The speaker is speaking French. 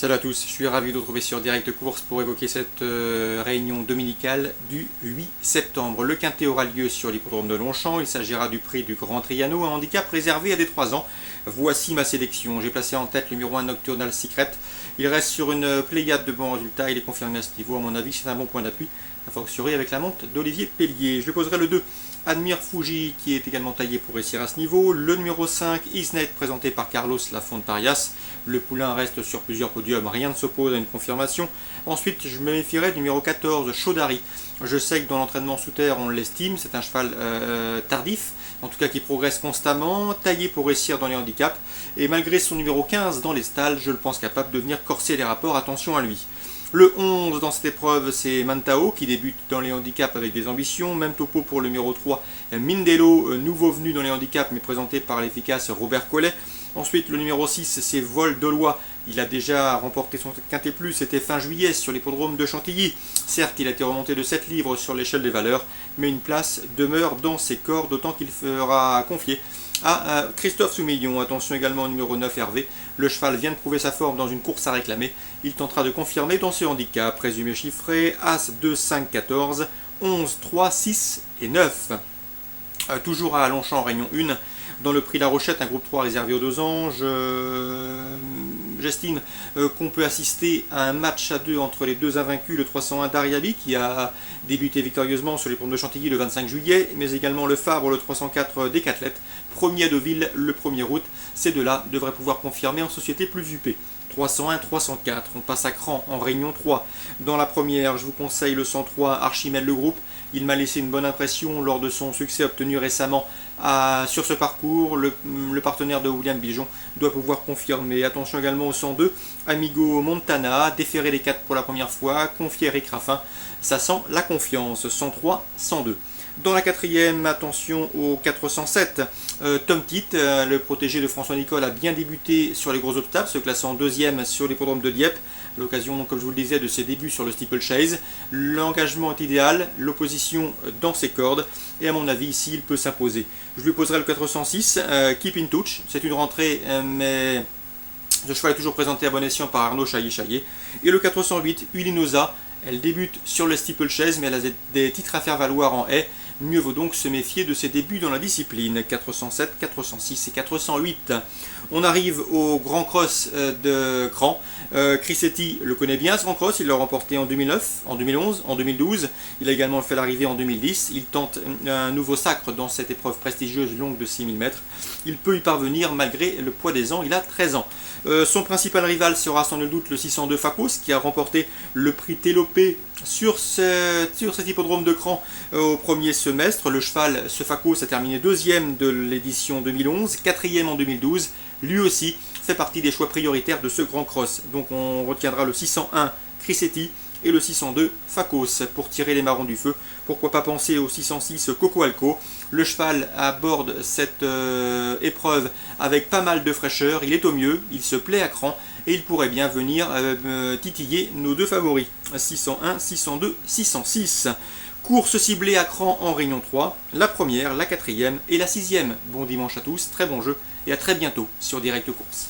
Salut à tous, je suis ravi de vous retrouver sur Direct Course pour évoquer cette réunion dominicale du 8 septembre. Le quintet aura lieu sur l'hippodrome de Longchamp. Il s'agira du prix du Grand Triano, un handicap réservé à des 3 ans. Voici ma sélection. J'ai placé en tête le numéro 1 Nocturnal Secret. Il reste sur une pléiade de bons résultats. Il est confirmé à ce niveau. À mon avis, c'est un bon point d'appui. A fortiori avec la monte d'Olivier Pellier. Je lui poserai le 2. Admire Fuji qui est également taillé pour réussir à ce niveau. Le numéro 5, Isnet, présenté par Carlos Lafont Parias. Le poulain reste sur plusieurs podiums, rien ne s'oppose à une confirmation. Ensuite, je me méfierai du numéro 14, Chaudary. Je sais que dans l'entraînement sous terre, on l'estime, c'est un cheval tardif, en tout cas qui progresse constamment, taillé pour réussir dans les handicaps. Et malgré son numéro 15 dans les stalles, je le pense capable de venir corser les rapports, attention à lui. Le 11 dans cette épreuve, c'est Mantao qui débute dans les handicaps avec des ambitions. Même topo pour le numéro 3, Mindelo, nouveau venu dans les handicaps mais présenté par l'efficace Robert Collet. Ensuite, le numéro 6, c'est Vol Dolois. Il a déjà remporté son quintet plus, c'était fin juillet sur l'hippodrome de Chantilly. Certes, il a été remonté de 7 livres sur l'échelle des valeurs, mais une place demeure dans ses corps, d'autant qu'il fera confier à Christophe Soumillon. Attention également au numéro 9, Hervé. Le cheval vient de prouver sa forme dans une course à réclamer. Il tentera de confirmer dans ce handicap. Résumé chiffré, As, 2, 5, 14, 11, 3, 6 et 9. Toujours à Longchamp, Réunion 1. Dans le prix La Rochette, un groupe 3 réservé aux 2 ans, j'estime qu'on peut assister à un match à 2 entre les deux invaincus, le 301 Dariabi qui a débuté victorieusement sur les ponts de Chantilly le 25 juillet, mais également le Fabre, le 304 Décathlète, premier à Deauville le 1er août. Ces deux-là devraient pouvoir confirmer en société plus UP. 301-304, on passe à cran en Réunion 3. Dans la première, je vous conseille le 103 Archimède le groupe. Il m'a laissé une bonne impression lors de son succès obtenu récemment sur ce parcours. Le partenaire de William Bijon doit pouvoir confirmer. Attention également au 102 Amigo Montana, déféré les 4 pour la première fois, confié Eric Raffin. Ça sent la confiance. 103, 102. Dans la quatrième, attention au 407, Tom Titt, le protégé de François Nicole, a bien débuté sur les gros obstacles, se classant deuxième sur l'hippodrome de Dieppe, l'occasion, comme je vous le disais, de ses débuts sur le steeplechase. L'engagement est idéal, l'opposition dans ses cordes, et à mon avis, ici, il peut s'imposer. Je lui poserai le 406, Keep in Touch, c'est une rentrée, mais ce cheval est toujours présenté à bon escient par Arnaud Chaillet. Et le 408, Ulinosa. Elle débute sur le steeplechase, mais elle a des titres à faire valoir en haie. Mieux vaut donc se méfier de ses débuts dans la discipline. 407, 406 et 408. On arrive au Grand Cross de Cran. Crissetti le connaît bien, ce Grand Cross. Il l'a remporté en 2009, en 2011, en 2012. Il a également fait l'arrivée en 2010. Il tente un nouveau sacre dans cette épreuve prestigieuse longue de 6000 mètres. Il peut y parvenir malgré le poids des ans. Il a 13 ans. Son principal rival sera sans nul doute le 602 Facos, qui a remporté le prix Télopé sur cet hippodrome de Cran au premier semestre. Le cheval, ce Facos, a terminé deuxième de l'édition 2011, quatrième en 2012. Lui aussi fait partie des choix prioritaires de ce Grand Cross. Donc on retiendra le 601 Crissetti et le 602 Facos pour tirer les marrons du feu. Pourquoi pas penser au 606 Coco Alco. Le cheval aborde cette épreuve avec pas mal de fraîcheur. Il est au mieux, il se plaît à cran et il pourrait bien venir titiller nos deux favoris. 601, 602, 606. Course ciblée à cran en Réunion 3, la première, la quatrième et la sixième. Bon dimanche à tous, très bon jeu et à très bientôt sur Direct Course.